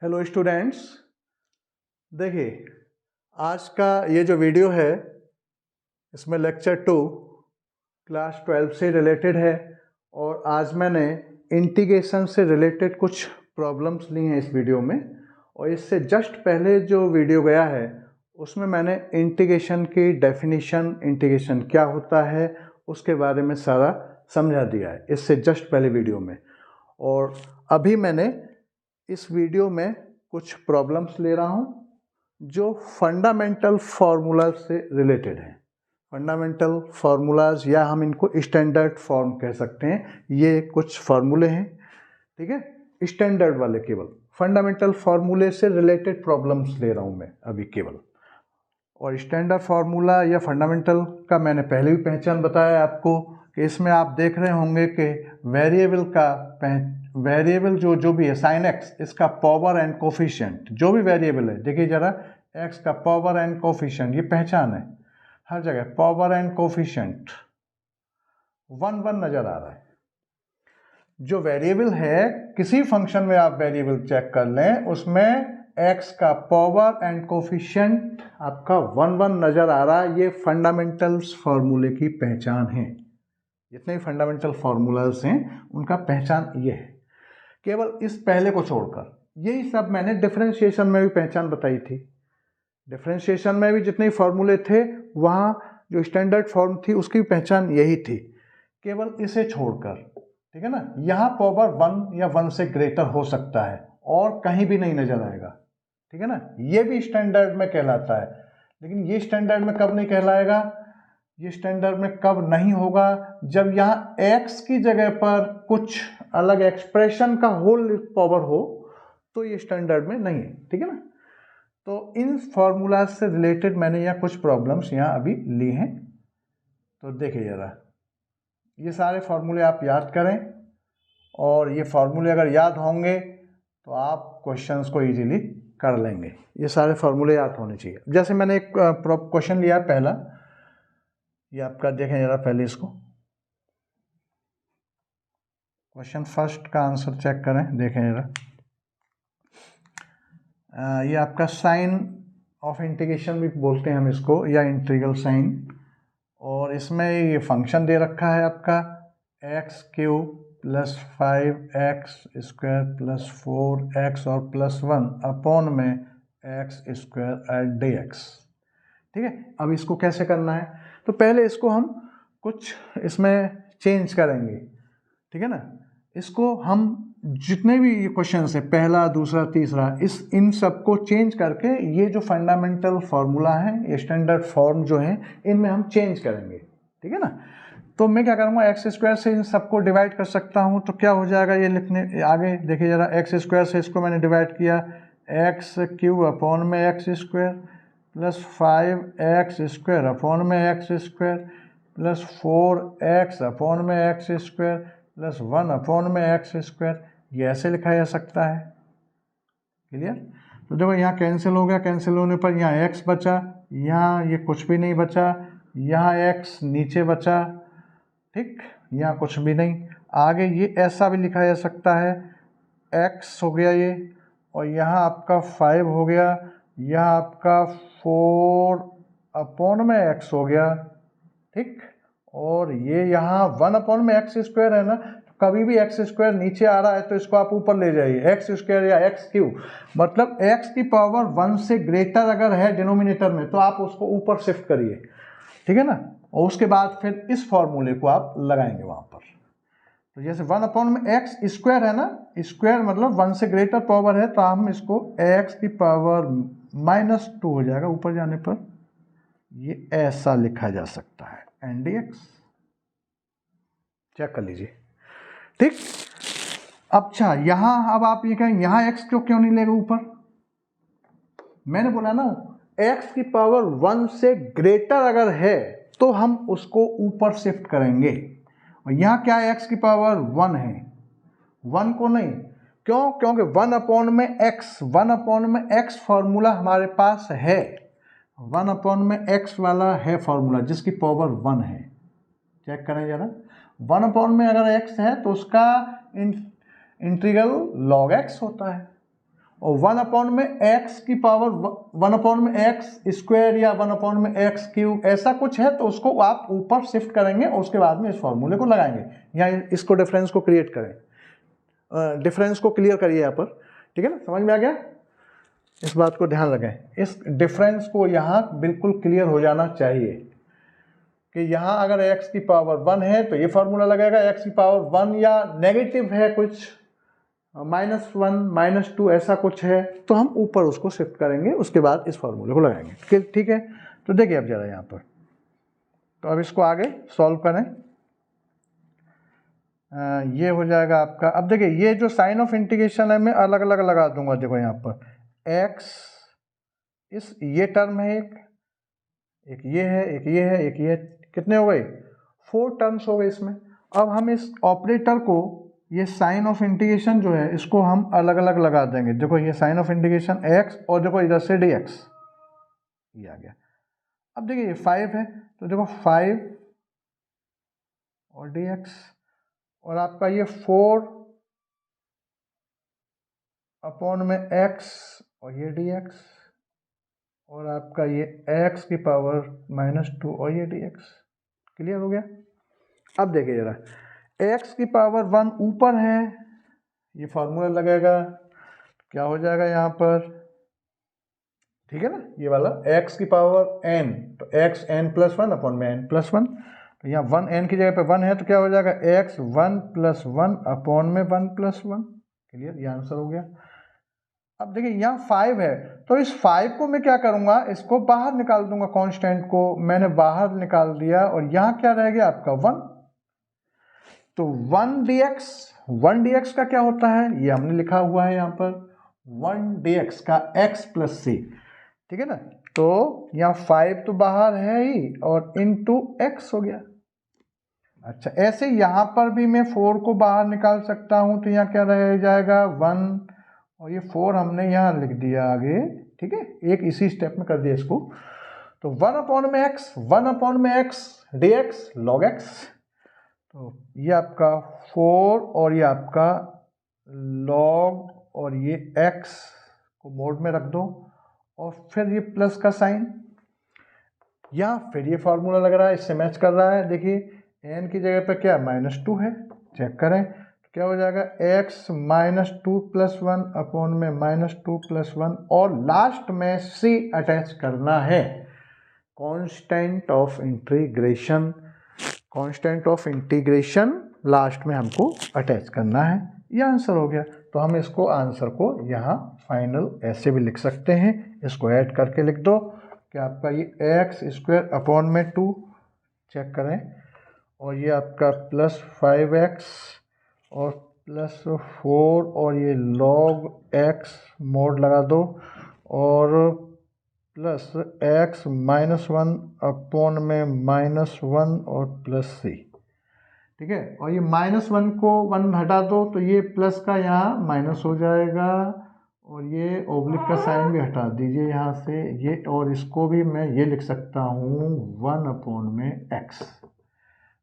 Hello students, देखिए आज का ये जो वीडियो है इसमें लेक्चर 2 क्लास 12 से रिलेटेड है और आज मैंने इंटीग्रेशन से रिलेटेड कुछ प्रॉब्लम्स ली हैं इस वीडियो में। और इससे जस्ट पहले जो वीडियो गया है उसमें मैंने इंटीग्रेशन की डेफिनेशन, इंटीग्रेशन क्या होता है उसके बारे में सारा समझा दिया है इससे जस्ट पहले वीडियो में। और अभी मैंने इस वीडियो में कुछ प्रॉब्लम्स ले रहा हूँ जो फंडामेंटल फार्मूला से रिलेटेड हैं। फंडामेंटल फार्मूलाज या हम इनको स्टैंडर्ड फॉर्म कह सकते हैं। ये कुछ फार्मूले हैं, ठीक है, स्टैंडर्ड वाले। केवल फंडामेंटल फार्मूले से रिलेटेड प्रॉब्लम्स ले रहा हूँ मैं अभी केवल। और स्टैंडर्ड फार्मूला या फंडामेंटल का मैंने पहले भी पहचान बताया आपको कि इसमें आप देख रहे होंगे कि वेरिएबल जो भी है साइन एक्स, इसका पावर एंड कोफिशिएंट जो भी वेरिएबल है, देखिए जरा एक्स का पावर एंड कोफिशिएंट, ये पहचान है हर जगह। पावर एंड कोफिशिएंट 1 1 नजर आ रहा है। जो वेरिएबल है, किसी फंक्शन में आप वेरिएबल चेक कर लें, उसमें x का पावर एंड कोफिशिएंट आपका 1 1 नजर आ रहा है। ये फंडामेंटल्स फार्मूले की पहचान है। जितने भी फंडामेंटल फार्मूलाज हैं उनका पहचान ये है। केवल इस पहले को छोड़कर यही सब मैंने डिफरेंशिएशन में भी पहचान बताई थी। डिफरेंशिएशन में भी जितने फार्मूले थे वहाँ जो स्टैंडर्ड फॉर्म थी उसकी पहचान यही थी, केवल इसे छोड़कर, ठीक है ना। यहाँ पावर 1 या 1 से ग्रेटर हो सकता है और कहीं भी नहीं नजर आएगा, ठीक है ना। ये भी स्टैंडर्ड में कहलाता है, लेकिन ये स्टैंडर्ड में कब नहीं कहलाएगा, ये स्टैंडर्ड में कब नहीं होगा, जब यहाँ x की जगह पर कुछ अलग एक्सप्रेशन का होल पावर हो, तो ये स्टैंडर्ड में नहीं है, ठीक है ना। तो इन फॉर्मूला से रिलेटेड मैंने यहाँ कुछ प्रॉब्लम्स यहाँ अभी ली हैं। तो देखिए जरा, ये सारे फॉर्मूले आप याद करें और ये फॉर्मूले अगर याद होंगे तो आप क्वेश्चंस को इजीली कर लेंगे। ये सारे फॉर्मूले याद होने चाहिए। जैसे मैंने एक क्वेश्चन लिया पहला, ये आपका देखें जरा पहले इसको, क्वेश्चन फर्स्ट का आंसर चेक करें, देखें जरा। ये आपका साइन ऑफ इंटीग्रेशन भी बोलते हैं हम इसको, या इंटीग्रल साइन। और इसमें ये फंक्शन दे रखा है आपका x³ + 5x² + 4x और +1 अपॉन में x² dx, ठीक है। अब इसको कैसे करना है, तो पहले इसको हम कुछ इसमें चेंज करेंगे, ठीक है ना। इसको हम जितने भी ये क्वेश्चन है, पहला, दूसरा, तीसरा, इन सबको चेंज करके ये जो फंडामेंटल फार्मूला है, ये स्टैंडर्ड फॉर्म जो है, इनमें हम चेंज करेंगे, ठीक है ना। तो मैं क्या करूँगा, x² से इन सबको डिवाइड कर सकता हूँ। तो क्या हो जाएगा ये लिखने आगे, देखिए जरा, x² से इसको मैंने डिवाइड किया, x³ अपॉन में x² + 5x² अपॉन में x² + 4x अपॉन में x² + 1 अपॉन में x²। ये ऐसे लिखा जा सकता है, क्लियर। तो देखो यहाँ कैंसिल हो गया, कैंसिल होने पर यहाँ x बचा, यहाँ ये कुछ भी नहीं बचा, यहाँ x नीचे बचा, ठीक, यहाँ कुछ भी नहीं। आगे ये ऐसा भी लिखा जा सकता है, x हो गया ये, और यहाँ आपका 5 हो गया, यहाँ आपका 4 अपॉन में x हो गया, ठीक। और ये यहाँ 1 अपॉन में x² है ना, तो कभी भी x² नीचे आ रहा है तो इसको आप ऊपर ले जाइए, x² या x³, मतलब x की पावर 1 से ग्रेटर अगर है डिनोमिनेटर में तो आप उसको ऊपर शिफ्ट करिए, ठीक है ना। और उसके बाद फिर इस फॉर्मूले को आप लगाएंगे वहां पर। तो जैसे 1 अपॉन में x² है ना, स्क्वायर मतलब 1 से ग्रेटर पावर है, तो हम इसको x की पावर -2 हो जाएगा ऊपर जाने पर, ये ऐसा लिखा जा सकता है ndx, चेक कर लीजिए, ठीक। अच्छा, यहां अब आप ये कहें यहाँ x क्यों नहीं लेगा ऊपर, मैंने बोला ना x की पावर 1 से ग्रेटर अगर है तो हम उसको ऊपर शिफ्ट करेंगे। और यहाँ क्या है, x की पावर 1 है, 1 को नहीं, क्यों, क्योंकि 1 अपॉन में x फॉर्मूला हमारे पास है, 1 अपॉन में x वाला है फॉर्मूला जिसकी पावर 1 है। चेक करें जरा, 1 अपॉन में अगर x है तो उसका इंटीग्रल log x होता है, और 1 में x की पावर 1 में x स्क्वायर या 1 में x क्यूब ऐसा कुछ है, तो उसको आप ऊपर शिफ्ट करेंगे और उसके बाद में इस फॉर्मूले को लगाएंगे या इसको डिफरेंस को क्रिएट करें, डिफरेंस को क्लियर करिए यहाँ पर, ठीक है ना, समझ में आ गया। इस बात को ध्यान रखें, इस डिफरेंस को यहाँ बिल्कुल क्लियर हो जाना चाहिए कि यहाँ अगर x की पावर 1 है तो ये फार्मूला लगाएगा, x की पावर 1 या नेगेटिव है कुछ -1 -2 ऐसा कुछ है तो हम ऊपर उसको शिफ्ट करेंगे, उसके बाद इस फार्मूले को लगाएंगे, ठीक है। तो देखिए अब जरा यहाँ पर, तो अब इसको आगे सॉल्व करें, ये हो जाएगा आपका। अब देखिए ये जो साइन ऑफ इंटीग्रेशन है मैं अलग अलग लगा दूंगा, देखो यहाँ पर x इस ये टर्म है, एक ये है, एक ये है, एक ये है, कितने हो गए 4 टर्म्स हो गए इसमें। अब हम इस ऑपरेटर को, ये साइन ऑफ इंटीग्रेशन जो है इसको हम अलग अलग लगा देंगे, देखो ये साइन ऑफ इंटीग्रेशन x और देखो इधर से dx ये आ गया। अब देखिए ये 5 है तो देखो 5 और dx और आपका ये 4 अपॉन में x और ये dx और आपका ये x की पावर -2 और ये dx, क्लियर हो गया। अब देखिए जरा x की पावर 1 ऊपर है, ये फार्मूला लगेगा, क्या हो जाएगा यहाँ पर, ठीक है ना, ये वाला x की पावर n, तो x n+1 अपॉन में n+1, तो यहाँ 1 n की जगह पे 1 है तो क्या हो जाएगा x 1+1 अपॉन में 1+1, क्लियर, ये आंसर हो गया। अब देखिए यहाँ 5 है तो इस 5 को मैं क्या करूँगा, इसको बाहर निकाल दूंगा, कांस्टेंट को मैंने बाहर निकाल दिया और यहाँ क्या रह गया आपका 1, तो 1 dx का क्या होता है, ये हमने लिखा हुआ है यहाँ पर 1 dx का x+c, ठीक है ना, तो यहाँ 5 तो बाहर है ही और इनटू x हो गया। अच्छा ऐसे यहाँ पर भी मैं 4 को बाहर निकाल सकता हूँ, तो यहाँ क्या रह जाएगा 1 और ये 4 हमने यहाँ लिख दिया आगे, ठीक है, एक इसी स्टेप में कर दिया इसको, तो 1 अपॉन में x dx log x, तो ये आपका 4 और ये आपका log और ये x को मोड में रख दो और फिर ये प्लस का साइन, या फिर ये फार्मूला लग रहा है, इससे मैच कर रहा है। देखिए n की जगह पे क्या -2 है, चेक करें तो क्या हो जाएगा x -2+1 अपॉन में -2+1 और लास्ट में c अटैच करना है, constant of integration, constant of integration last में हमको अटैच करना है, ये आंसर हो गया। तो हम इसको आंसर को यहाँ फाइनल ऐसे भी लिख सकते हैं, इसको ऐड करके लिख दो कि आपका ये x² अपॉन में 2, चेक करें, और ये आपका +5x और +4 और ये log x मोड लगा दो और +x -1 अपॉन में -1 और +c, ठीक है, और ये -1 को 1 हटा दो तो ये प्लस का यहाँ माइनस हो जाएगा और ये ओब्लिक का साइन भी हटा दीजिए यहाँ से ये, और इसको भी मैं ये लिख सकता हूँ 1 अपॉन में x,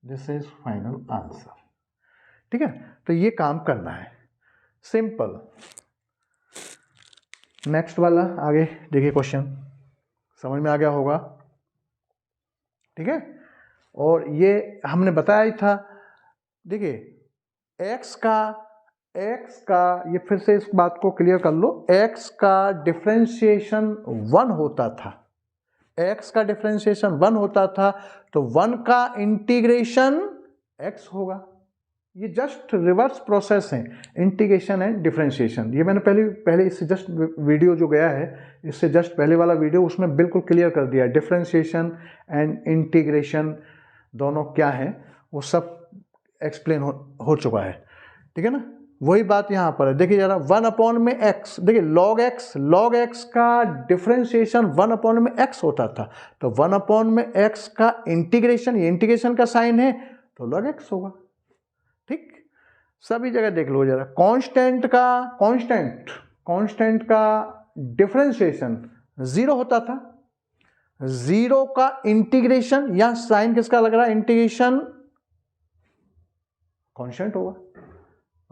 this is final answer, ठीक है। तो ये काम करना है, सिंपल। नेक्स्ट वाला आगे देखिए, क्वेश्चन समझ में आ गया होगा, ठीक है, और ये हमने बताया ही था। देखिए x का ये फिर से इस बात को क्लियर कर लो, x का डिफरेंशिएशन 1 होता था, x का डिफरेंशिएशन 1 होता था, तो 1 का इंटीग्रेशन x होगा। ये जस्ट रिवर्स प्रोसेस है, इंटीग्रेशन एंड डिफरेंशिएशन। ये मैंने पहले इससे जस्ट वीडियो जो गया है, इससे जस्ट पहले वाला वीडियो, उसमें बिल्कुल क्लियर कर दिया है डिफरेंशिएशन एंड इंटीग्रेशन दोनों क्या है, वो सब एक्सप्लेन हो चुका है, ठीक है ना। वही बात यहाँ पर है, देखिए जरा 1 अपॉन में x, देखिए log x का डिफरेंशिएशन 1 अपॉन में x होता था, तो 1 अपॉन में x का इंटीग्रेशन, ये इंटीग्रेशन का साइन है तो log x होगा, ठीक। सभी जगह देख लो जरा, कांस्टेंट का डिफरेंशिएशन 0 होता था, 0 का इंटीग्रेशन, या साइन किसका लग रहा है, इंटीग्रेशन कांस्टेंट होगा,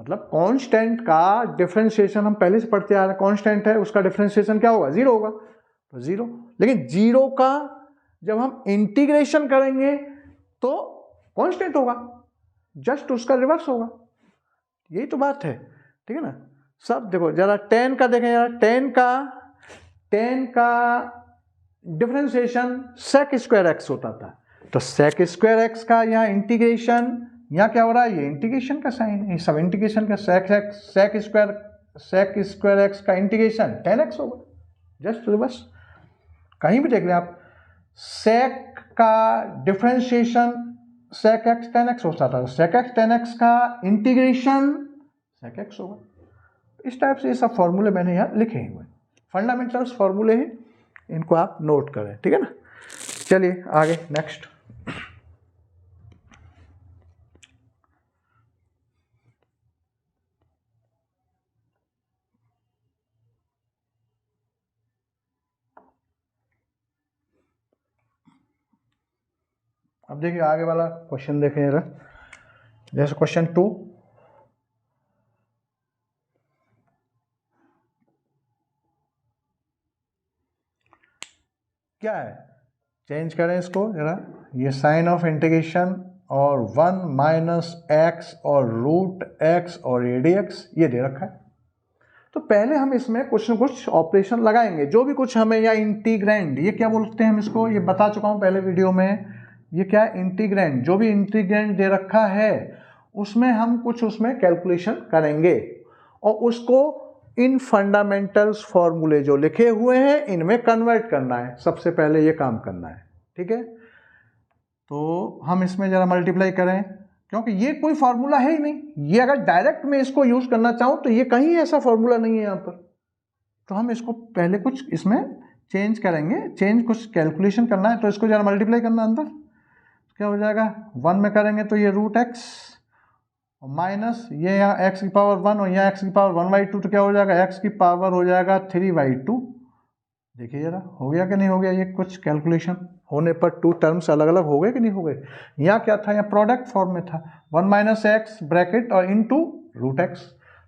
मतलब कांस्टेंट का डिफरेंशिएशन हम पहले से पढ़ते आ रहे हैं, कांस्टेंट है उसका डिफरेंशिएशन क्या होगा, जीरो होगा, तो जीरो। लेकिन जीरो का जब हम इंटीग्रेशन करेंगे तो कांस्टेंट होगा, जस्ट उसका रिवर्स होगा, यही तो बात है, ठीक है ना। सब देखो जरा टेन का देखें यार, टेन का डिफरेंशिएशन सेक स्क्वायर एक्स होता था, तो सेक स्क्वायर एक्स का यहाँ इंटीग्रेशन, यहाँ क्या हो रहा है, ये इंटीग्रेशन का साइन है, सब इंटीग्रेशन का सेक स्क्वायर एक्स का इंटीग्रेशन टेन एक्स होगा, जस्ट रिवर्स। कहीं भी देख लें आप, सेक का differentiation sec x tan x होता था, सेक एक्स टेन एक्स का इंटीग्रेशन सेक एक्स होगा। इस टाइप से ये सब फॉर्मूले मैंने यहाँ लिखे हुए, फंडामेंटल्स फॉर्मूले हैं, इनको आप नोट करें, ठीक है ना। चलिए आगे नेक्स्ट। अब देखिए आगे वाला क्वेश्चन देखें जरा, जैसे क्वेश्चन 2, क्या है, चेंज करें इसको जरा, ये साइन ऑफ इंटीग्रेशन और 1 माइनस एक्स और रूट एक्स और ए डी एक्स ये दे रखा है। तो पहले हम इसमें कुछ न कुछ ऑपरेशन लगाएंगे, जो भी कुछ हमें, या इंटीग्रैंड, ये क्या बोलते हैं हम इसको, ये बता चुका हूँ पहले वीडियो में, ये क्या इंटीग्रैंड, जो भी इंटीग्रैंड दे रखा है उसमें हम कुछ उसमें कैलकुलेशन करेंगे और उसको इन फंडामेंटल्स फॉर्मूले जो लिखे हुए हैं इनमें कन्वर्ट करना है, सबसे पहले ये काम करना है, ठीक है। तो हम इसमें ज़रा मल्टीप्लाई करें, क्योंकि ये कोई फार्मूला है ही नहीं, ये अगर डायरेक्ट मैं इसको यूज़ करना चाहूँ तो ये कहीं ऐसा फार्मूला नहीं है यहाँ पर, तो हम इसको पहले कुछ इसमें चेंज करेंगे, कुछ कैलकुलेशन करना है, तो इसको ज़रा मल्टीप्लाई करना अंदर, क्या हो जाएगा, 1 में करेंगे तो ये रूट एक्स माइनस ये यहाँ एक्स की पावर 1 और यहाँ एक्स की पावर 1/2, तो क्या हो जाएगा, एक्स की पावर हो जाएगा 3/2। देखिए जरा हो गया कि नहीं हो गया, ये कुछ कैलकुलेशन होने पर टू टर्म्स अलग अलग हो गए कि नहीं हो गए। यहाँ क्या था, यहाँ प्रोडक्ट फॉर्म में था, 1 माइनस एक्स ब्रैकेट और इनटू रूट एक्स,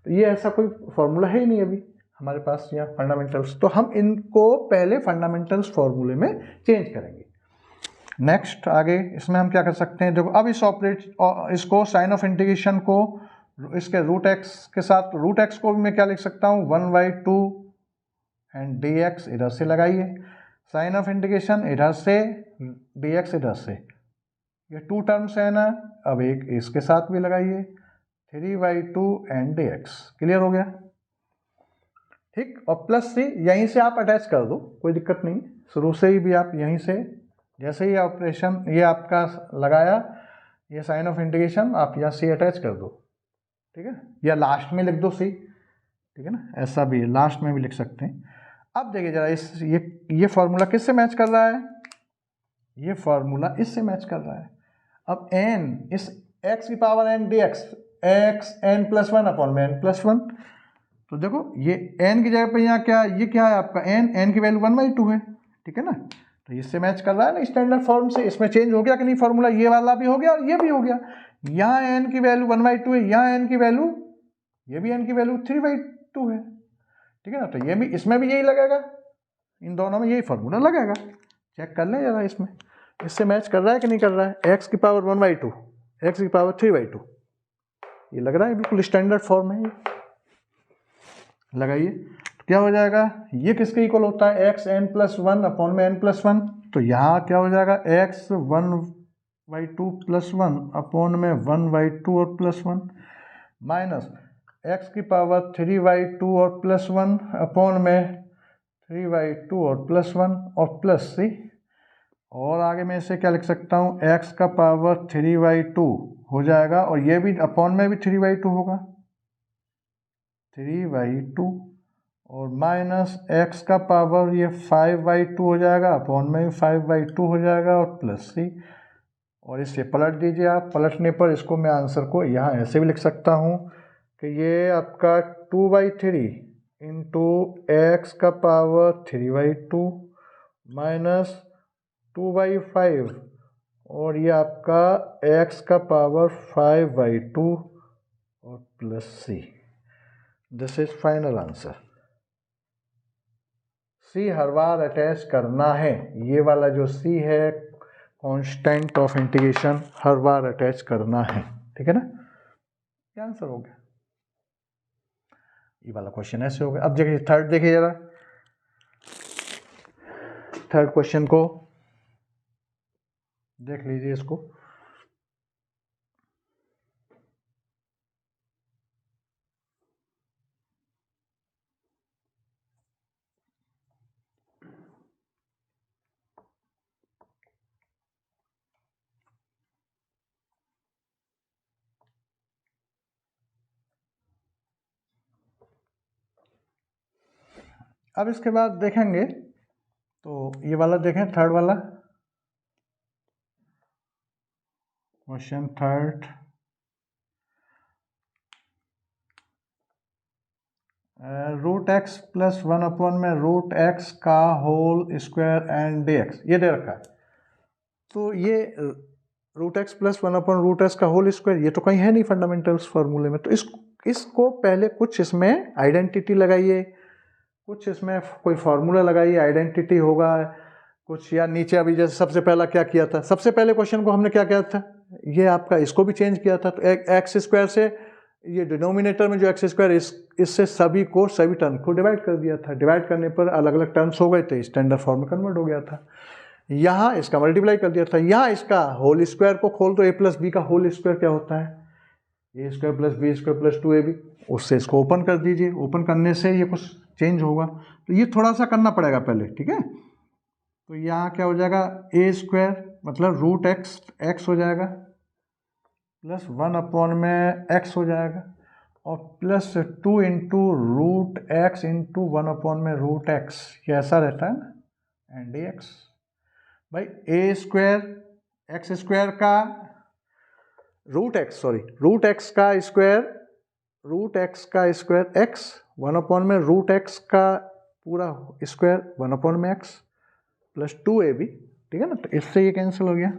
तो ये ऐसा कोई फॉर्मूला है ही नहीं अभी हमारे पास यहाँ फंडामेंटल्स, तो हम इनको पहले फंडामेंटल्स फॉर्मूले में चेंज करेंगे। नेक्स्ट आगे इसमें हम क्या कर सकते हैं, देखो अब इसको साइन ऑफ इंटीग्रेशन को इसके रूट एक्स के साथ, रूट एक्स को भी मैं क्या लिख सकता हूँ, 1/2 एंड डी एक्स इधर से लगाइए, साइन ऑफ इंटीग्रेशन इधर से, डी एक्स इधर से, ये टू टर्म्स है ना, अब एक इसके साथ भी लगाइए 3/2 एंड डी एक्स, क्लियर हो गया, ठीक। और प्लस सी यहीं से आप अटैच कर दो, कोई दिक्कत नहीं, शुरू से ही भी आप यहीं से, जैसे ही ऑपरेशन ये आपका लगाया, ये साइन ऑफ इंटीग्रेशन आप यहाँ सी अटैच कर दो, ठीक है, या लास्ट में लिख दो सी, ठीक है ना, ऐसा भी है, लास्ट में भी लिख सकते हैं। अब देखिए जरा इस ये फार्मूला किससे मैच कर रहा है, ये फार्मूला इससे मैच कर रहा है। अब n इस x की power n dx, x n+1 upon में n+1, तो देखो ये n की जगह पे यहाँ क्या, ये क्या है आपका n की वैल्यू 1/2 है, ठीक है ना, तो इससे मैच कर रहा है ना स्टैंडर्ड फॉर्म से। इसमें चेंज हो गया कि नहीं फार्मूला, ये वाला भी हो गया और ये भी हो गया, यहाँ n की वैल्यू 1/2 है, यहाँ n की वैल्यू, ये भी n की वैल्यू 3/2 है, ठीक है ना, तो ये भी, इसमें भी यही लगेगा, इन दोनों में यही फार्मूला लगेगा, चेक कर लें जरा इसमें इससे मैच कर रहा है कि नहीं कर रहा है। x की पावर 1/2, x की पावर 3/2, ये लग रहा है बिल्कुल स्टैंडर्ड फॉर्म है, ये लगाइए, तो क्या हो जाएगा, ये किसके इक्वल होता है, x n+1 अपॉन में n+1, तो यहाँ क्या हो जाएगा, x 1/2 +1 अपॉन में 1/2 और +1 माइनस x की पावर 3/2 और +1 अपॉन में 3/2 और +1 और प्लस सी, और आगे मैं इसे क्या लिख सकता हूँ, x का पावर 3/2 हो जाएगा और ये भी अपॉन में भी 3/2 होगा, 3/2 और माइनस x का पावर ये 5/2 हो जाएगा, अपॉन में भी 5/2 हो जाएगा और प्लस सी, और इसे पलट दीजिए आप, पलटने पर इसको मैं आंसर को यहाँ ऐसे भी लिख सकता हूँ कि ये आपका 2/3 इंटू एक्स का पावर 3/2 माइनस 2/5 और ये आपका x का पावर 5/2 और plus C. This is final answer. C हर बार अटैच करना है, ये वाला जो सी है कांस्टेंट ऑफ इंटीग्रेशन हर बार अटैच करना है, ठीक है ना। ये आंसर हो गया। ये वाला क्वेश्चन ऐसे हो गया। अब देखिए थर्ड, देखिए जरा थर्ड क्वेश्चन को देख लीजिए इसको। अब इसके बाद देखेंगे तो ये वाला देखें, थर्ड वाला question third. Root x plus 1 में रूट एक्स का whole square and d x ये दे रखा है। तो ये रूट एक्स प्लस 1/रूट एक्स का होल स्क्वायर ये तो कहीं है नहीं फंडामेंटल्स फार्मूले में। तो इसको पहले कुछ इसमें आइडेंटिटी लगाइए, कुछ इसमें कोई फार्मूला लगाइए, आइडेंटिटी होगा कुछ, या नीचे अभी जैसे सबसे पहला क्या किया था, सबसे पहले क्वेश्चन को हमने क्या किया था, ये आपका इसको भी चेंज किया था। तो एक्स स्क्वायर से ये डिनोमिनेटर में जो एक्स स्क्वायर इससे सभी टर्म को डिवाइड कर दिया था। डिवाइड करने पर अलग अलग टर्म्स हो गए थे, स्टैंडर्ड फॉर्म में कन्वर्ट हो गया था। यहाँ इसका मल्टीप्लाई कर दिया था, यहाँ इसका होल स्क्वायर को खोल दो, ए प्लस बी का होल स्क्वायर क्या होता है, a square plus b square plus 2ab। उससे इसको ओपन कर दीजिए, ओपन करने से ये कुछ चेंज होगा। तो ये थोड़ा सा करना पड़ेगा पहले, ठीक है। तो यहाँ क्या हो जाएगा, ए स्क्वायर मतलब रूट एक्स हो जाएगा प्लस 1/एक्स हो जाएगा और plus 2 into root x into 1/रूट एक्स, ये ऐसा रहता है ना, एंड डी एक्स। भाई ए स्क्वायर एक्स स्क्वायर का रूट एक्स का स्क्वायर एक्स 1/रूट एक्स का पूरा स्क्वायर 1/एक्स प्लस 2ab, ठीक है ना। तो इससे ये कैंसिल हो गया,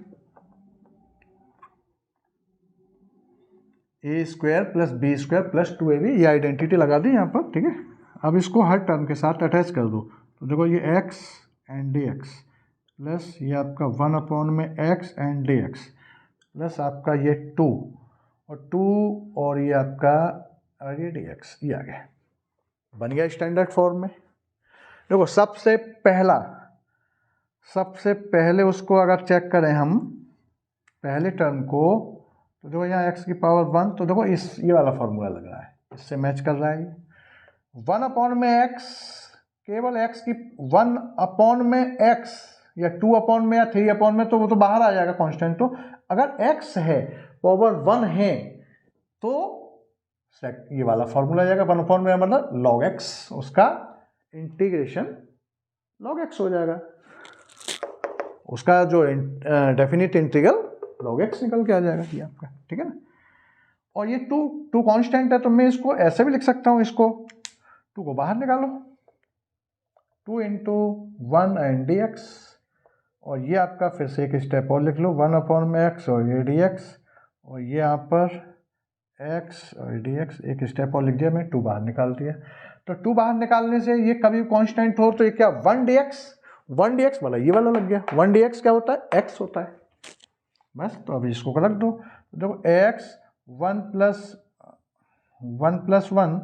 a square plus b square plus 2ab, ये आइडेंटिटी लगा दी यहाँ पर, ठीक है। अब इसको हर टर्म के साथ अटैच कर दो। तो देखो ये x and d x plus ये आपका 1/x and d x plus आपका ये 2 और ये आपका ये डी एक्स, ये आ गया, बन गया स्टैंडर्ड फॉर्म में। देखो सबसे पहले उसको अगर चेक करें हम पहले टर्म को, तो देखो यहाँ x की पावर 1, तो देखो ये वाला फॉर्मूला लग रहा है, इससे मैच कर रहा है ये 1/x, केवल x की 1/x या 2/में या 3/में, तो वो तो बाहर आ जाएगा कांस्टेंट। तो अगर x है पावर 1 है तो ये वाला फॉर्मूला आ जाएगा 1/में, मतलब log x, उसका इंटीग्रेशन log x हो जाएगा, उसका जो डेफिनिट इंटीग्रल log x निकल के आ जाएगा ये आपका, ठीक है ना। और ये 2 कांस्टेंट है, तो मैं इसको ऐसे भी लिख सकता हूँ, इसको 2 को बाहर निकालो, 2 इंटू 1 एंड डी एक्स, और ये आपका फिर से एक स्टेप और लिख लो 1/x और ये डी एक्स, और ये यहाँ पर x और डी एक्स, एक स्टेप और लिख दिया मैं, 2 बाहर निकाल दिया। तो 2 बाहर निकालने से ये कभी कांस्टेंट हो तो ये क्या 1 dx वाला ये वाला लग गया। 1 dx क्या होता है, x होता है बस। तो अभी इसको रख दो, देखो x 1 प्लस 1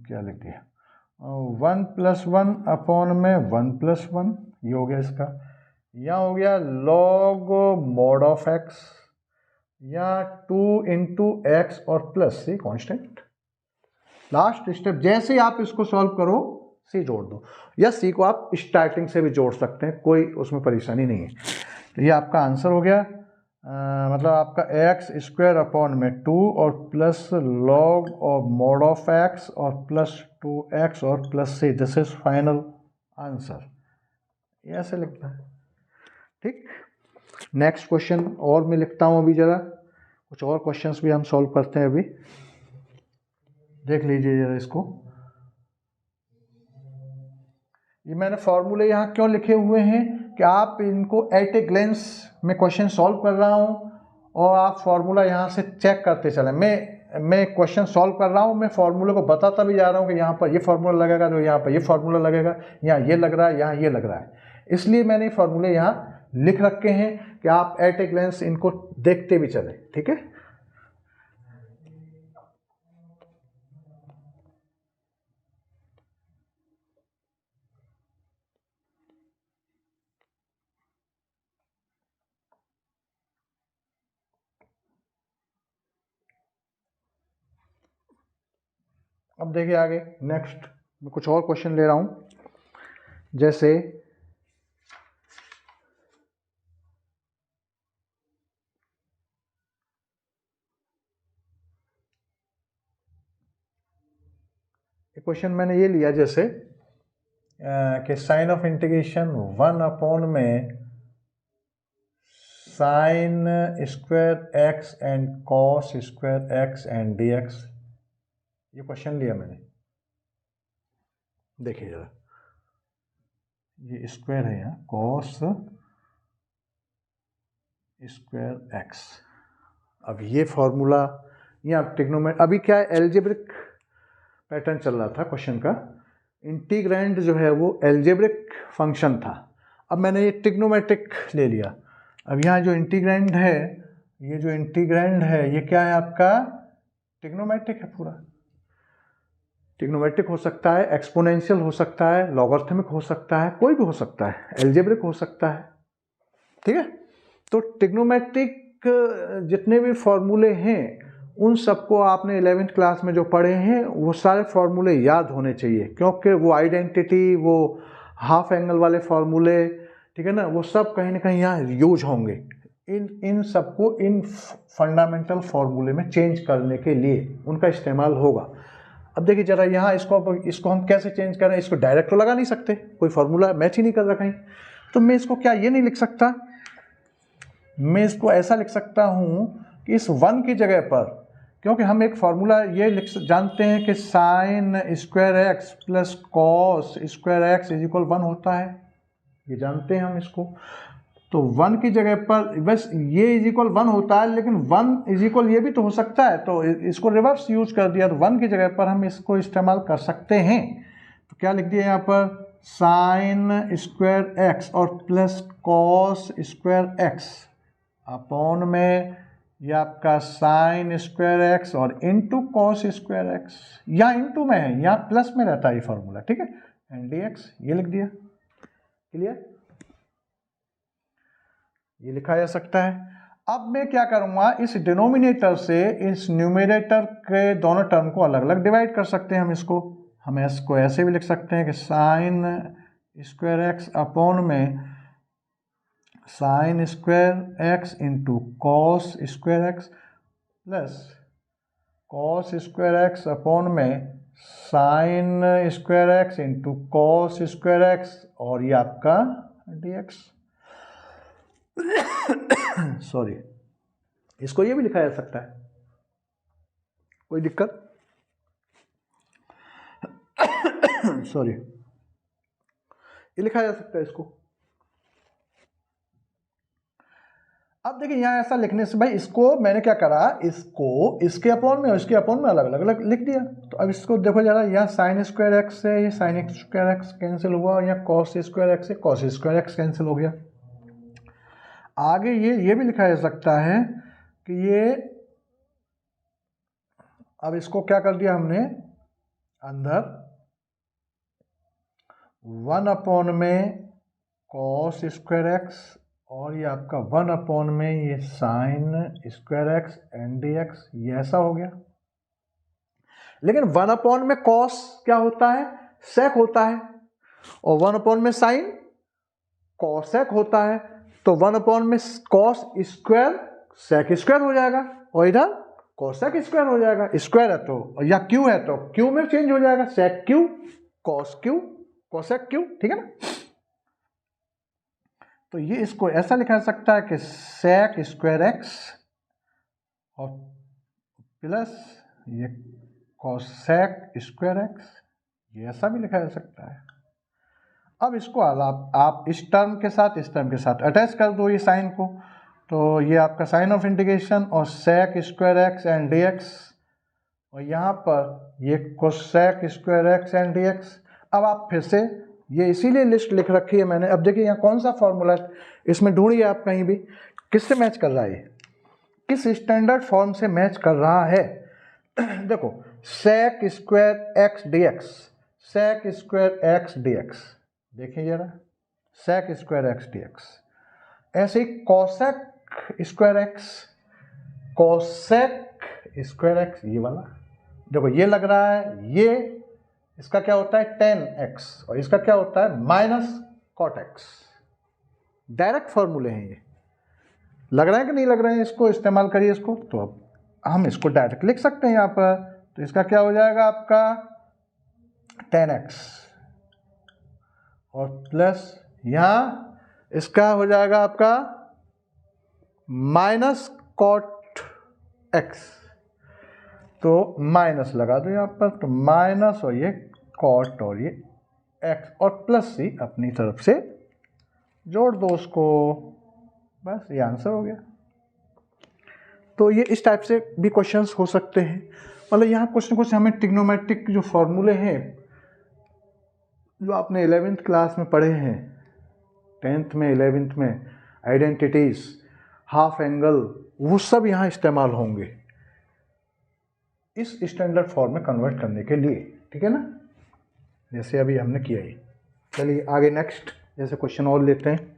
क्या लिख दिया, 1 + 1/1 ये हो गया इसका। यहाँ हो गया log mod ऑफ x, या 2 इंटू एक्स और प्लस सी कांस्टेंट। लास्ट स्टेप, जैसे ही आप इसको सॉल्व करो सी जोड़ दो, या सी को आप स्टार्टिंग से भी जोड़ सकते हैं, कोई उसमें परेशानी नहीं है। तो ये आपका आंसर हो गया, मतलब आपका x² 2 और प्लस log और mod ऑफ x और प्लस 2x और plus C, this is final answer. ये ऐसे लिखता है, ठीक। नेक्स्ट क्वेश्चन और मैं लिखता हूँ, अभी जरा कुछ और क्वेश्चंस भी हम सॉल्व करते हैं, अभी देख लीजिए जरा इसको। ये मैंने फॉर्मूले यहाँ क्यों लिखे हुए हैं कि आप इनको एट ए ग्लेंस में क्वेश्चन सॉल्व कर रहा हूँ और आप फॉर्मूला यहाँ से चेक करते चलें। मैं क्वेश्चन सॉल्व कर रहा हूँ, मैं फॉर्मूले को बताता भी जा रहा हूँ कि यहाँ पर ये फार्मूला लगेगा, तो यहाँ पर ये फार्मूला लगेगा, यहाँ ये लग रहा है, यहाँ ये लग रहा है। इसलिए मैंने फार्मूले यहाँ लिख रखे हैं कि आप एट ए ग्लेंस इनको देखते भी चलें। ठीक है, अब देखिए आगे नेक्स्ट मैं कुछ और क्वेश्चन ले रहा हूँ। जैसे क्वेश्चन मैंने ये लिया जैसे कि साइन ऑफ इंटीग्रेशन 1 में sine square x and cos square x and d x, ये क्वेश्चन लिया मैंने। देखिए जरा, ये स्क्वायर है यहाँ, कॉस स्क्वायर एक्स। अब ये फॉर्मूला यहाँ ट्रिग्नोमेट्री, अभी क्या है, एल्जेब्रिक पैटर्न चल रहा था क्वेश्चन का। इंटीग्रैंड जो है वो एल्जेब्रिक फंक्शन था, अब मैंने ये ट्रिग्नोमेट्रिक ले लिया। अब यहाँ जो इंटीग्रैंड है, ये जो इंटीग्रैंड है ये क्या है आपका, ट्रिग्नोमेट्रिक है पूरा। ट्रिग्नोमेट्रिक हो सकता है, एक्सपोनेंशियल हो सकता है, लॉगरिथमिक हो सकता है, कोई भी हो सकता है, एल्जेब्रिक हो सकता है। ठीक है, तो ट्रिग्नोमेट्रिक जितने भी फॉर्मूले हैं उन सबको आपने 11th क्लास में जो पढ़े हैं वो सारे फॉर्मूले याद होने चाहिए, क्योंकि वो आइडेंटिटी, वो हाफ एंगल वाले फॉर्मूले, ठीक है ना, वो सब कहीं ना कहीं यहाँ यूज होंगे। इन सबको इन फंडामेंटल फॉर्मूले में चेंज करने के लिए उनका इस्तेमाल होगा। अब देखिए जरा यहाँ इसको हम कैसे चेंज करें, इसको डायरेक्ट तो लगा नहीं सकते, कोई फॉर्मूला मैच ही नहीं कर रहा कहीं, तो मैं इसको क्या ये नहीं लिख सकता, मैं इसको ऐसा लिख सकता हूँ कि इस 1 की जगह पर, क्योंकि हम एक फार्मूला ये जानते हैं कि sine square x plus cos square x is equal 1 होता है, ये जानते हैं हम इसको। तो 1 की जगह पर बस ये इज इक्वल 1 होता है, लेकिन 1 इज इक्वल ये भी तो हो सकता है, तो इसको रिवर्स यूज कर दिया, तो 1 की जगह पर हम इसको इस्तेमाल कर सकते हैं। तो क्या लिख दिया यहाँ पर, साइन स्क्वायर एक्स और plus cos square x upon में ये आपका साइन स्क्वायर एक्स और इंटू कॉस स्क्वायर एक्स, यहाँ इंटू में है, यहाँ प्लस में रहता है ये फॉर्मूला। ठीक है, एंड डी एक्स ये लिख दिया, क्लियर, ये लिखा जा सकता है। अब मैं क्या करूंगा, इस डिनोमिनेटर से इस न्यूमरेटर के दोनों टर्म को अलग अलग डिवाइड कर सकते हैं हम इसको ऐसे भी लिख सकते हैं कि साइन स्क्वायर एक्स अपॉन में sine square x into cos square x plus cos square x upon में sine square x into cos square x और ये आपका डी एक्स। सॉरी, इसको ये भी लिखा जा सकता है, कोई दिक्कत सॉरी, ये लिखा जा सकता है इसको। अब देखिए यहाँ ऐसा लिखने से भाई इसको मैंने क्या करा, इसको इसके अपॉन में और इसके अपॉन में अलग अलग लिख दिया। तो अब इसको देखो जरा, यहाँ साइन स्क्वायर एक्स से ये साइन स्क्वायर एक्स कैंसिल हुआ और यहाँ कॉस स्क्वायर एक्स से कॉस स्क्वायर एक्स कैंसिल हो गया। आगे ये भी लिखा जा सकता है कि ये, अब इसको क्या कर दिया हमने, अंदर 1 अपॉन में कॉस स्क्वायर एक्स और ये आपका 1 अपॉन में ये sign square x and d x, ये ऐसा हो गया। लेकिन 1 अपॉन में कॉस क्या होता है, सेक होता है, और 1 अपॉन में साइन कॉसेक होता है, तो 1 अपॉन में कॉस स्क्वायर सेक स्क्वायर हो जाएगा और इधर कॉसेक स्क्वायर हो जाएगा। स्क्वायर है तो, या क्यू है तो क्यू में चेंज हो जाएगा, sec q cos q cosec q, ठीक है ना। तो ये इसको ऐसा लिखा जा सकता है कि सेक स्क्वायर एक्स और प्लस ये कॉसेक स्क्वायर एक्स, ये ऐसा भी लिखा जा सकता है। अब इसको आप इस टर्म के साथ इस टर्म के साथ अटैच कर दो ये साइन को, तो ये आपका साइन ऑफ इंटीग्रेशन और sec square x and d x, और यहाँ पर ये cosec square x and d x. अब आप फिर से ये इसीलिए लिस्ट लिख रखी है मैंने। अब देखिए यहाँ कौन सा फॉर्मूला है, इसमें ढूंढिए आप कहीं भी किससे मैच कर रहा है, किस स्टैंडर्ड फॉर्म से मैच कर रहा है। देखो sec square x D x, sec square x D x, देखिए जरा sec square x D x. ऐसे ही cosec square x, cosec square x, ये वाला देखो ये लग रहा है, ये इसका क्या होता है tan x और इसका क्या होता है माइनस cot x। डायरेक्ट फॉर्मूले हैं ये, लग रहा है कि नहीं लग रहे हैं, इसको इस्तेमाल करिए इसको। तो अब हम इसको डायरेक्ट लिख सकते हैं यहाँ पर, तो इसका क्या हो जाएगा आपका tan x और प्लस यहाँ इसका हो जाएगा आपका माइनस cot x। तो माइनस लगा दो यहाँ पर, तो माइनस और ये cot और ये x और प्लस सी अपनी तरफ से जोड़ दो उसको, बस ये आंसर हो गया। तो ये इस टाइप से भी क्वेश्चंस हो सकते हैं। मतलब यहाँ कुछ न कुछ हमें ट्रिग्नोमेट्रिक जो फॉर्मूले हैं जो आपने 11th क्लास में पढ़े हैं, 10th में 11th में, आइडेंटिटीज, हाफ एंगल, वो सब यहाँ इस्तेमाल होंगे इस स्टैंडर्ड फॉर्म में कन्वर्ट करने के लिए, ठीक है ना, जैसे अभी हमने किया ही। चलिए आगे नेक्स्ट जैसे क्वेश्चन और लेते हैं।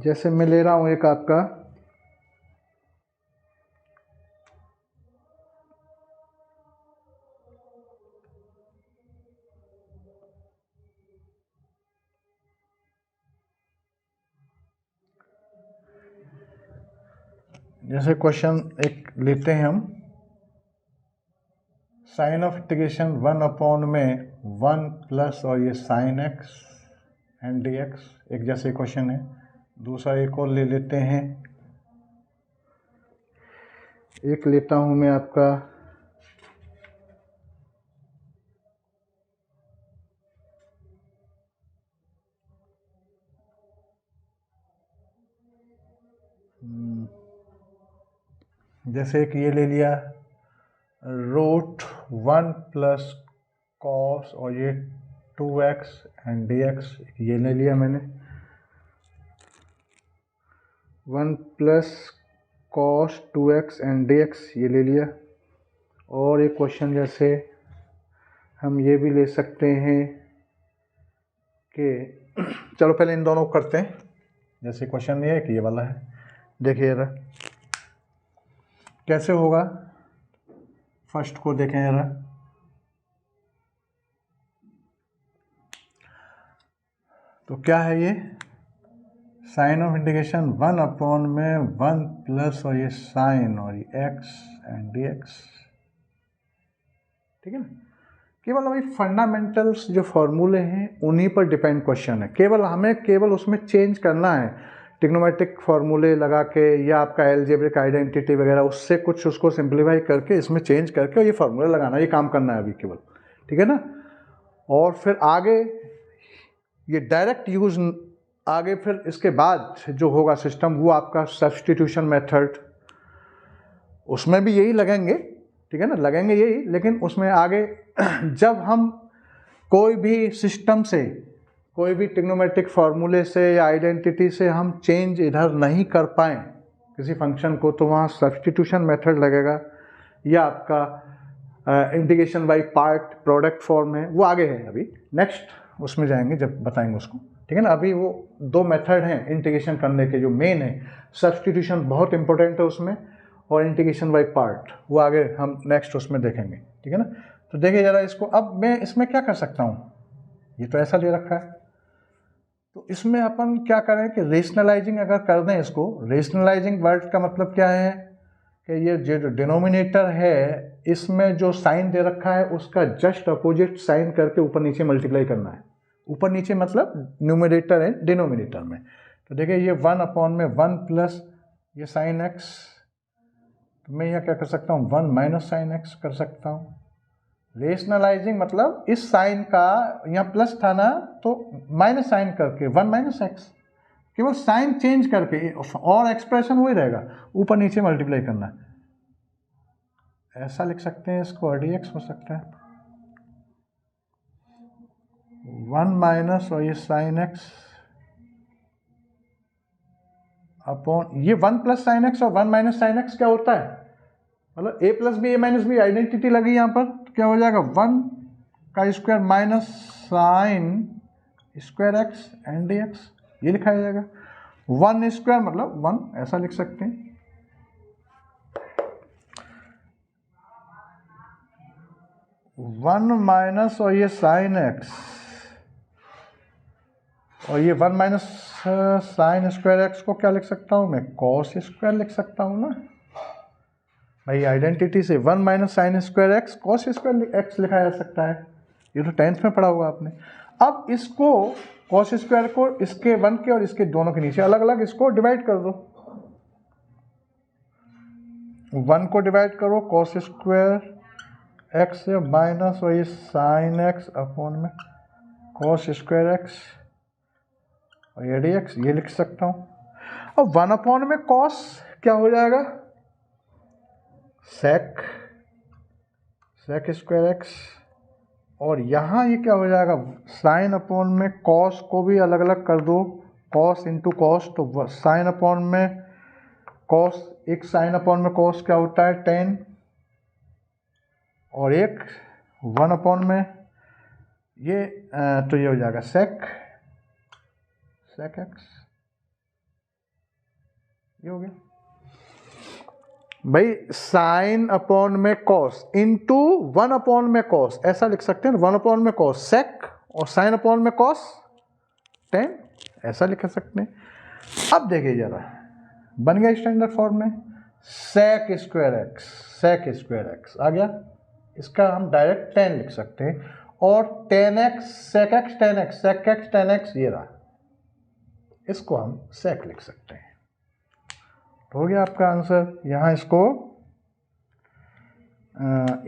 जैसे मैं ले रहा हूं एक आपका जैसे क्वेश्चन एक लेते हैं हम, साइन ऑफ इंटीग्रेशन 1 में 1 प्लस और ये sine x and d x, एक जैसे क्वेश्चन है। दूसरा एक और ले लेते हैं, एक लेता हूं मैं आपका जैसे एक ये ले लिया √1 प्लस कॉस और ये 2x एंड dx, ये ले लिया मैंने। 1 plus cos 2x and dx, ये ले लिया। और एक क्वेश्चन जैसे हम ये भी ले सकते हैं कि चलो पहले इन दोनों को करते हैं। जैसे क्वेश्चन ये है कि ये वाला है, देखिए जरा कैसे होगा। फर्स्ट को देखें जरा, तो क्या है ये, साइन ऑफ इंटीग्रेशन 1 में 1 प्लस और ये साइन और ये x एंड dx, ठीक है ना। केवल हमें फंडामेंटल्स जो फॉर्मूले हैं उन्हीं पर डिपेंड क्वेश्चन है, केवल हमें केवल उसमें चेंज करना है, ट्रिग्नोमेट्रिक फार्मूले लगा के या आपका अलजेब्रिक आइडेंटिटी वगैरह उससे कुछ उसको सिंप्लीफाई करके इसमें चेंज करके और ये फार्मूले लगाना, ये काम करना है अभी केवल, ठीक है ना। और फिर आगे ये डायरेक्ट यूज, आगे फिर इसके बाद जो होगा सिस्टम वो आपका सब्स्टिट्यूशन मेथड, उसमें भी यही लगेंगे, ठीक है ना, लगेंगे यही। लेकिन उसमें आगे जब हम कोई भी सिस्टम से, कोई भी ट्रिग्नोमेट्रिक फार्मूले से या आइडेंटिटी से हम चेंज इधर नहीं कर पाएँ किसी फंक्शन को, तो वहाँ सब्स्टिट्यूशन मेथड लगेगा, या आपका integration by part product form है, वो आगे है, अभी नेक्स्ट उसमें जाएंगे जब बताएंगे उसको, ठीक है ना। अभी वो 2 मेथड हैं इंटीग्रेशन करने के, जो मेन है सब्स्टिट्यूशन बहुत इंपॉर्टेंट है उसमें, और इंटीग्रेशन बाय पार्ट वो आगे हम नेक्स्ट उसमें देखेंगे, ठीक है ना। तो देखिए ज़रा इसको, अब मैं इसमें क्या कर सकता हूँ, ये तो ऐसा दे रखा है, तो इसमें अपन क्या करें कि रेशनलाइजिंग अगर कर दें इसको। रेशनलाइजिंग वर्ड का मतलब क्या है कि ये जो डिनोमिनेटर है इसमें जो साइन दे रखा है उसका जस्ट अपोजिट साइन करके ऊपर नीचे मल्टीप्लाई करना है। ऊपर नीचे मतलब न्यूमरेटर है डिनोमिनेटर में, तो देखिए ये 1/1 प्लस ये साइन एक्स, तो मैं यहाँ क्या कर सकता हूँ 1 माइनस साइन एक्स कर सकता हूँ। रेशनलाइजिंग मतलब इस साइन का यहाँ प्लस था ना, तो माइनस साइन करके 1 माइनस एक्स, केवल साइन चेंज करके, और एक्सप्रेशन वही रहेगा, ऊपर नीचे मल्टीप्लाई करना है। ऐसा लिख सकते हैं इसको, डी एक्स हो सकता है 1 माइनस और ये साइन एक्स अपॉन ये 1 प्लस साइन एक्स और 1 माइनस साइन एक्स क्या होता है, मतलब ए प्लस बी ए माइनस बी आइडेंटिटी लगी यहाँ पर, तो क्या हो जाएगा 1 का square minus sign square x and d x, ये लिखा जाएगा। 1 स्क्वायर मतलब 1, ऐसा लिख सकते हैं। 1 माइनस और ये साइन एक्स और ये 1 माइनस साइन स्क्वायर एक्स को क्या लिख सकता हूँ मैं, कॉस स्क्वायर लिख सकता हूँ ना भाई। आइडेंटिटी से 1 minus sign square x cos square x लिखा जा सकता है, ये तो 10th में पढ़ा होगा आपने। अब इसको कॉस स्क्वायर को इसके 1 के और इसके दोनों के नीचे अलग अलग इसको डिवाइड कर दो। 1 को डिवाइड करो कॉस स्क्वायर एक्स से, माइनस और ये साइन एक्स अपॉन में कॉस स्क्वायर एक्स और ये डी एक्स, ये लिख सकता हूँ। अब 1 में कॉस क्या हो जाएगा, सेक स्क्वायर एक्स, और यहाँ ये क्या हो जाएगा साइन अपॉन में कॉस को भी अलग अलग कर दो, कॉस इंटू कॉस, तो साइन अपॉन में कॉस, एक साइन अपॉन में कॉस क्या होता है 10, और एक 1 में ये तो ये हो जाएगा सेक एक्स, ये हो गया भाई। साइन अपॉन में कॉस इंटू 1 में कॉस, ऐसा लिख सकते हैं 1 में कॉस सेक और साइन अपॉन में कॉस 10, ऐसा लिख सकते हैं। अब देखिए जरा, बन गया स्टैंडर्ड फॉर्म में, सेक स्क्वायर एक्स आ गया, इसका हम डायरेक्ट 10 लिख सकते हैं, और 10x सेक एक्स 10x ये रहा, इसको हम सेक लिख सकते हैं। हो गया आपका आंसर। यहाँ इसको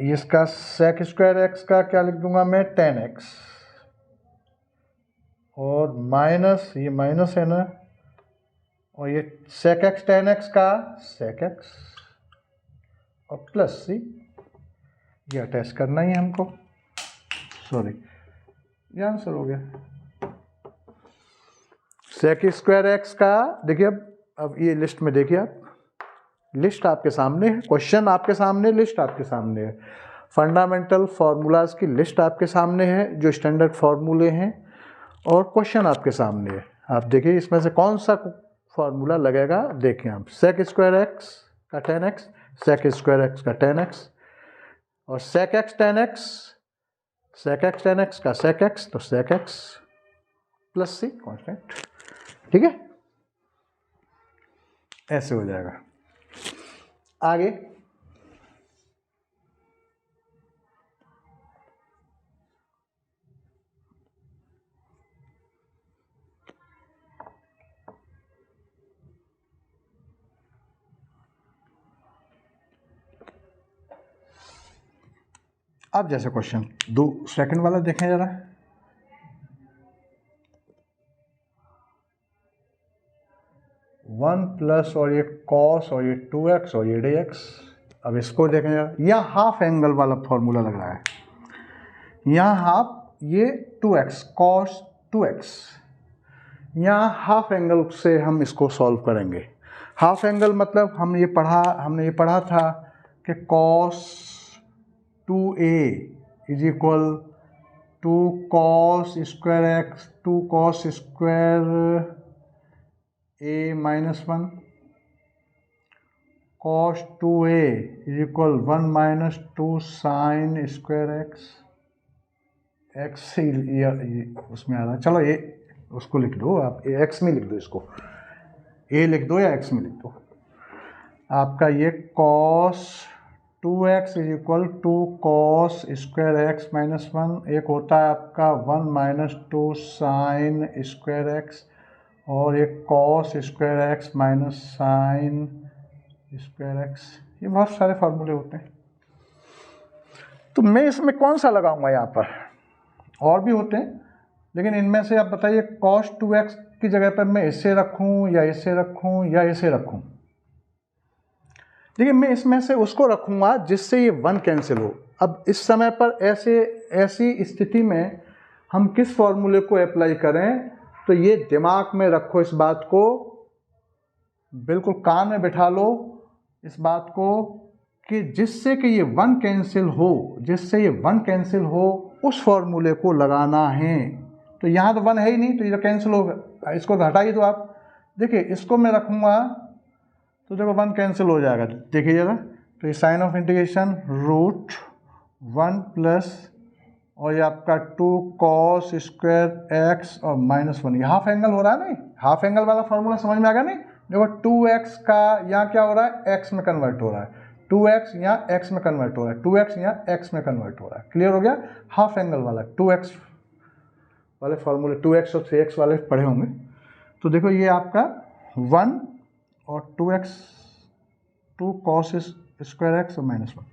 इसका सेक स्क्वायर एक्स का क्या लिख दूंगा मैं 10x, और माइनस ये माइनस है ना, और ये सेक एक्स 10x का सेक एक्स, और प्लस सी, ये अटैच करना ही है हमको, सॉरी ये आंसर हो गया। सेक स्क्वायर एक्स का देखिए, अब ये लिस्ट में देखिए आप, लिस्ट आपके सामने है, क्वेश्चन आपके सामने, लिस्ट आपके सामने है, फंडामेंटल फार्मूलाज की लिस्ट आपके सामने है जो स्टैंडर्ड फार्मूले हैं, और क्वेश्चन आपके सामने है। आप देखिए इसमें से कौन सा फार्मूला लगेगा, देखिए आप, सेक स्क्वायर एक्स का 10x, सेक स्क्वायर एक्स का 10x, और सेक एक्स 10x, सेक एक्स 10x का सेक एक्स, तो सेक एक्स प्लस सी कॉन्स्टेंट, ठीक है, ऐसे हो जाएगा। आगे अब जैसे क्वेश्चन 2 सेकंड वाला देखें जरा, वन प्लस और ये कॉस और ये 2x और ये dx। अब इसको देखें यार, यहाँ हाफ एंगल वाला फॉर्मूला लग रहा है, यहाँ हाफ, ये 2x कॉस 2x, यहाँ हाफ एंगल से हम इसको सॉल्व करेंगे। हाफ एंगल मतलब हमने ये पढ़ा था कि cos 2a is equal to cos square x, 2 cos square a minus 1, cos 2a is equal 1 minus 2 sine square x, x उसमें आ रहा है, चलो ये उसको लिख दो आप, एक्स में लिख दो, इसको a लिख दो या x में लिख दो। आपका ये cos 2x is equal to cos square x minus 1, एक होता है आपका 1 माइनस 2 साइन स्क्वायर एक्स, और ये cos square x minus sign square x, ये बहुत सारे फार्मूले होते हैं। तो मैं इसमें कौन सा लगाऊंगा यहाँ पर, और भी होते हैं, लेकिन इनमें से आप बताइए cos 2x की जगह पर मैं इसे रखूं या इसे रखूं या इसे रखूं। देखिए मैं इसमें से उसको रखूंगा जिससे ये 1 कैंसिल हो। अब इस समय पर ऐसी स्थिति में हम किस फॉर्मूले को अप्लाई करें, तो ये दिमाग में रखो, इस बात को बिल्कुल कान में बिठा लो इस बात को, कि जिससे कि ये 1 कैंसिल हो, जिससे ये 1 कैंसिल हो उस फॉर्मूले को लगाना है। तो यहाँ तो 1 है ही नहीं, तो ये कैंसिल होगा, इसको तो हटाइए। तो आप देखिए इसको मैं रखूँगा तो देखो 1 कैंसिल हो जाएगा, देखिए जरा। तो ये sine of integration root 1 plus और ये आपका 2 कॉस स्क्वायर एक्स और -1, ये हाफ एंगल हो रहा है नहीं, हाफ एंगल वाला फॉर्मूला समझ में आ गया नहीं। देखो 2x का यहाँ क्या हो रहा है, x में कन्वर्ट हो रहा है, 2x यहाँ x में कन्वर्ट हो रहा है, 2x यहाँ x में कन्वर्ट हो रहा है। क्लियर हो गया, हाफ एंगल वाला 2x वाले फॉर्मूले 2x और 3x वाले पढ़े होंगे। तो देखो ये आपका 1 और 2x 2 कॉस स्क्वायर एक्स और -1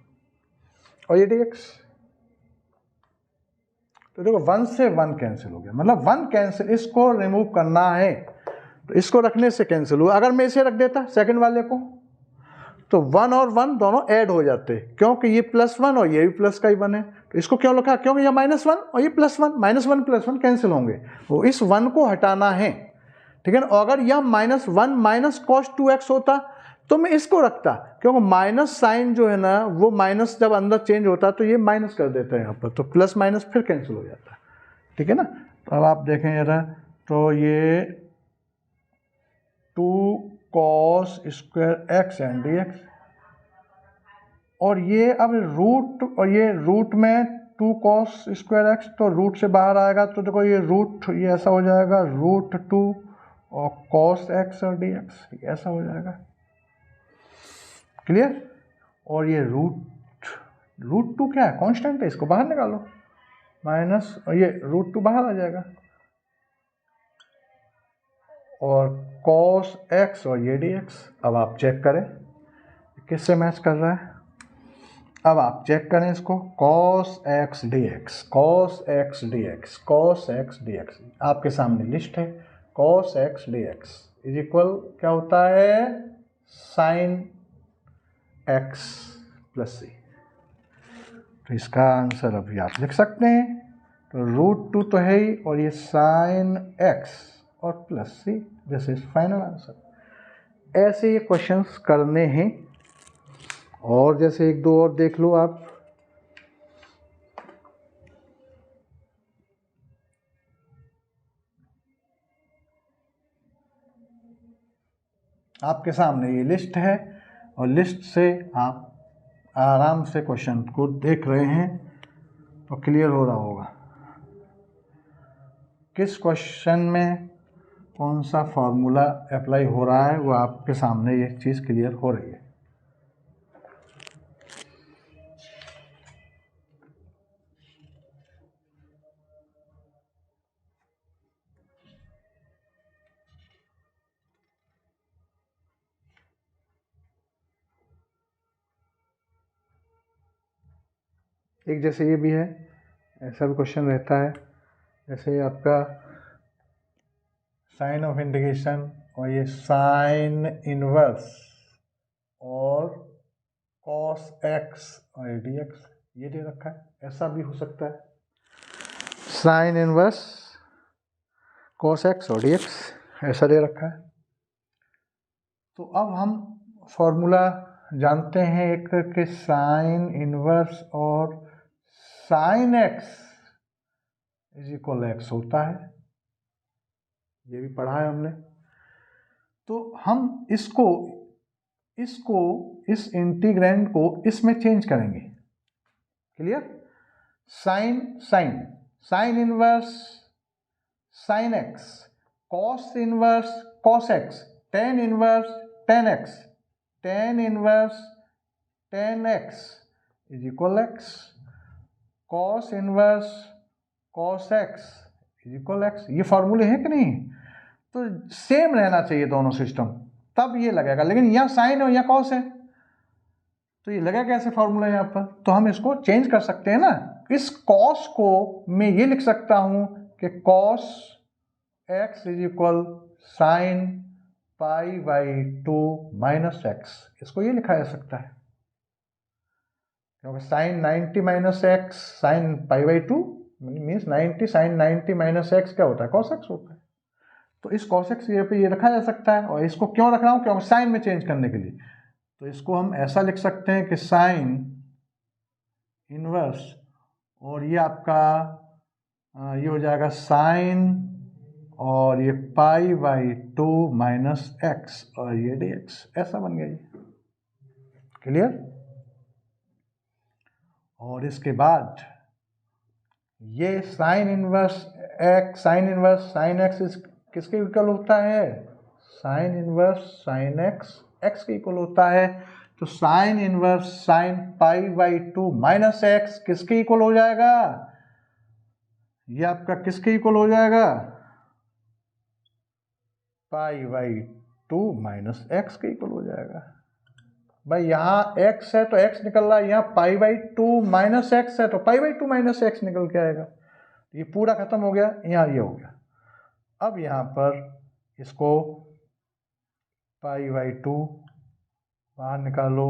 और ये dx। तो देखो 1 से 1 कैंसिल हो गया, मतलब 1 कैंसिल, इसको रिमूव करना है तो इसको रखने से कैंसिल हुआ। अगर मैं इसे रख देता सेकंड वाले को तो 1 और 1 दोनों ऐड हो जाते, क्योंकि ये +1 और ये भी प्लस का ही 1 है। तो इसको क्यों लिखा, क्योंकि ये -1 और ये +1, -1 +1 कैंसिल होंगे, वो इस 1 को हटाना है, ठीक है ना। अगर यह -1 माइनस cos 2x होता तो मैं इसको रखता, क्योंकि माइनस साइन जो है ना वो माइनस जब अंदर चेंज होता तो ये माइनस कर देता है यहाँ पर, तो प्लस माइनस फिर कैंसिल हो जाता है, ठीक है ना। तो अब आप देखें जरा, तो ये 2 cos square x and dx, और ये अब रूट, और ये रूट में 2 cos स्क्वायर एक्स, तो रूट से बाहर आएगा तो देखो ये रूट, ये ऐसा हो जाएगा √2 और cos x और dx ऐसा हो जाएगा। क्लियर। और ये √2 क्या है, कांस्टेंट है, इसको बाहर निकालो, माइनस, और ये √2 बाहर आ जाएगा, और cos x और ये dx। अब आप चेक करें किससे मैच कर रहा है। अब आप चेक करें इसको, cos x dx, cos x dx, cos x dx, आपके सामने लिस्ट है। cos x dx is equal क्या होता है, sin x प्लस c। तो इसका आंसर अभी आप लिख सकते हैं, तो √2 तो है ही, और ये sin x और plus c, this is final answer. ऐसे ये क्वेश्चंस करने हैं, और जैसे एक दो और देख लो आप। आपके सामने ये लिस्ट है, और लिस्ट से आप आराम से क्वेश्चन को देख रहे हैं तो क्लियर हो रहा होगा किस क्वेश्चन में कौन सा फॉर्मूला अप्लाई हो रहा है, वो आपके सामने ये चीज़ क्लियर हो रही है। एक जैसे ये भी है, ऐसा भी क्वेश्चन रहता है, जैसे आपका साइन ऑफ इंटीग्रेशन और ये साइन इनवर्स और cos x और dx ये दे रखा है। ऐसा भी हो सकता है, साइन इनवर्स cos x और dx ऐसा दे रखा है। तो अब हम फॉर्मूला जानते हैं एक कि साइन इनवर्स और sine x is equal x होता है, ये भी पढ़ा है हमने। तो हम इसको इस इंटीग्रैंड को इसमें चेंज करेंगे। Clear. Sine inverse sine x, cos inverse cos x, tan inverse tan x, tan inverse tan x is equal x, cos inverse cos x is equal x। ये फॉर्मूले हैं कि नहीं। तो सेम रहना चाहिए दोनों सिस्टम, तब ये लगेगा। लेकिन यहाँ साइन और यहाँ कॉस है, तो ये लगेगा कैसे फॉर्मूला यहाँ पर? तो हम इसको चेंज कर सकते हैं ना। इस कॉस को मैं ये लिख सकता हूँ कि cos x is equal sine pi by 2 minus x, इसको ये लिखा जा सकता है, क्योंकि sine 90 minus x sine pi by 2 means 90 sine 90 minus x क्या होता है? कॉस एक्स होता है। तो इस कॉस एक्स पे ये रखा जा सकता है। और इसको क्यों रख रहा हूँ? क्योंकि साइन में चेंज करने के लिए। तो इसको हम ऐसा लिख सकते हैं कि साइन इनवर्स, और ये आपका ये हो जाएगा साइन और ये पाई बाई 2 माइनस एक्स और ये डी एक्स, ऐसा बन गया ये। क्लियर? और इसके बाद ये sine inverse x, sine inverse sine x किसके इक्वल होता है? Sine inverse sine x x के इक्वल होता है। तो sine inverse sine pi by 2 minus x किसके इक्वल हो जाएगा? ये आपका किसके इक्वल हो जाएगा? पाई बाई 2 माइनस एक्स के इक्वल हो जाएगा। भाई यहाँ x है तो x निकल रहा है, यहाँ पाई बाई 2 माइनस एक्स है तो पाई बाई 2 माइनस एक्स निकल के आएगा। ये पूरा खत्म हो गया, यहाँ ये हो गया। अब यहाँ पर इसको पाई बाई 2 बाहर निकालो,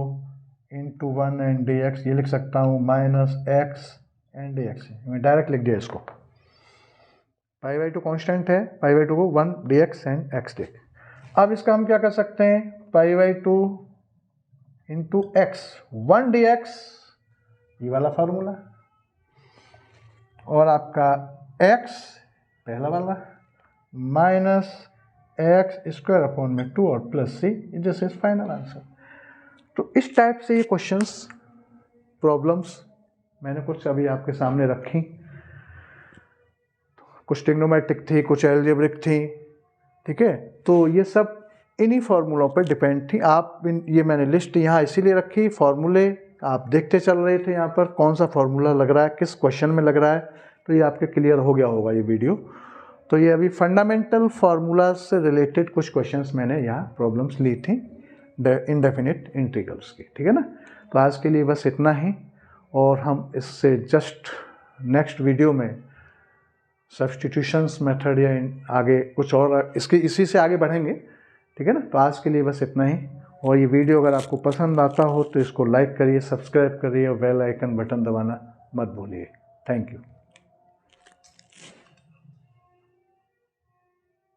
इंटू 1 एंड डी एक्स, ये लिख सकता हूँ minus x and d x, मैं डायरेक्ट लिख दिया इसको। पाई बाई 2 कॉन्स्टेंट है, पाई बाई 2 को 1 D x and x D. अब इसका हम क्या कर सकते हैं? पाई by 2 into x 1 D x, ये वाला फार्मूला, और आपका एक्स पहला वाला माइनस एक्स स्क्वायर अपॉन में 2 और plus C, this is final answer. तो इस टाइप से ये क्वेश्चंस प्रॉब्लम्स मैंने कुछ अभी आपके सामने रखी। कुछ ट्रिग्नोमेट्रिक थी, कुछ एल्जेब्रिक थी, ठीक है। तो ये सब इन्हीं फार्मूलों पर डिपेंड थी। आप ये मैंने लिस्ट यहाँ इसीलिए रखी, फार्मूले आप देखते चल रहे थे यहाँ पर कौन सा फार्मूला लग रहा है, किस क्वेश्चन में लग रहा है, तो ये आपके क्लियर हो गया होगा ये वीडियो। तो ये अभी फंडामेंटल फार्मूला से रिलेटेड कुछ क्वेश्चंस मैंने यहाँ प्रॉब्लम्स ली थी इनडेफिनिट इंटीग्रल्स की, ठीक है ना। तो आज के लिए बस इतना ही, और हम इससे जस्ट नेक्स्ट वीडियो में सब्स्टिट्यूशंस मेथड या आगे कुछ और इसी से आगे बढ़ेंगे, ठीक है ना। तो आज के लिए बस इतना ही, और ये वीडियो अगर आपको पसंद आता हो तो इसको लाइक करिए, सब्सक्राइब करिए और बेल आइकन बटन दबाना मत भूलिए। Thank you.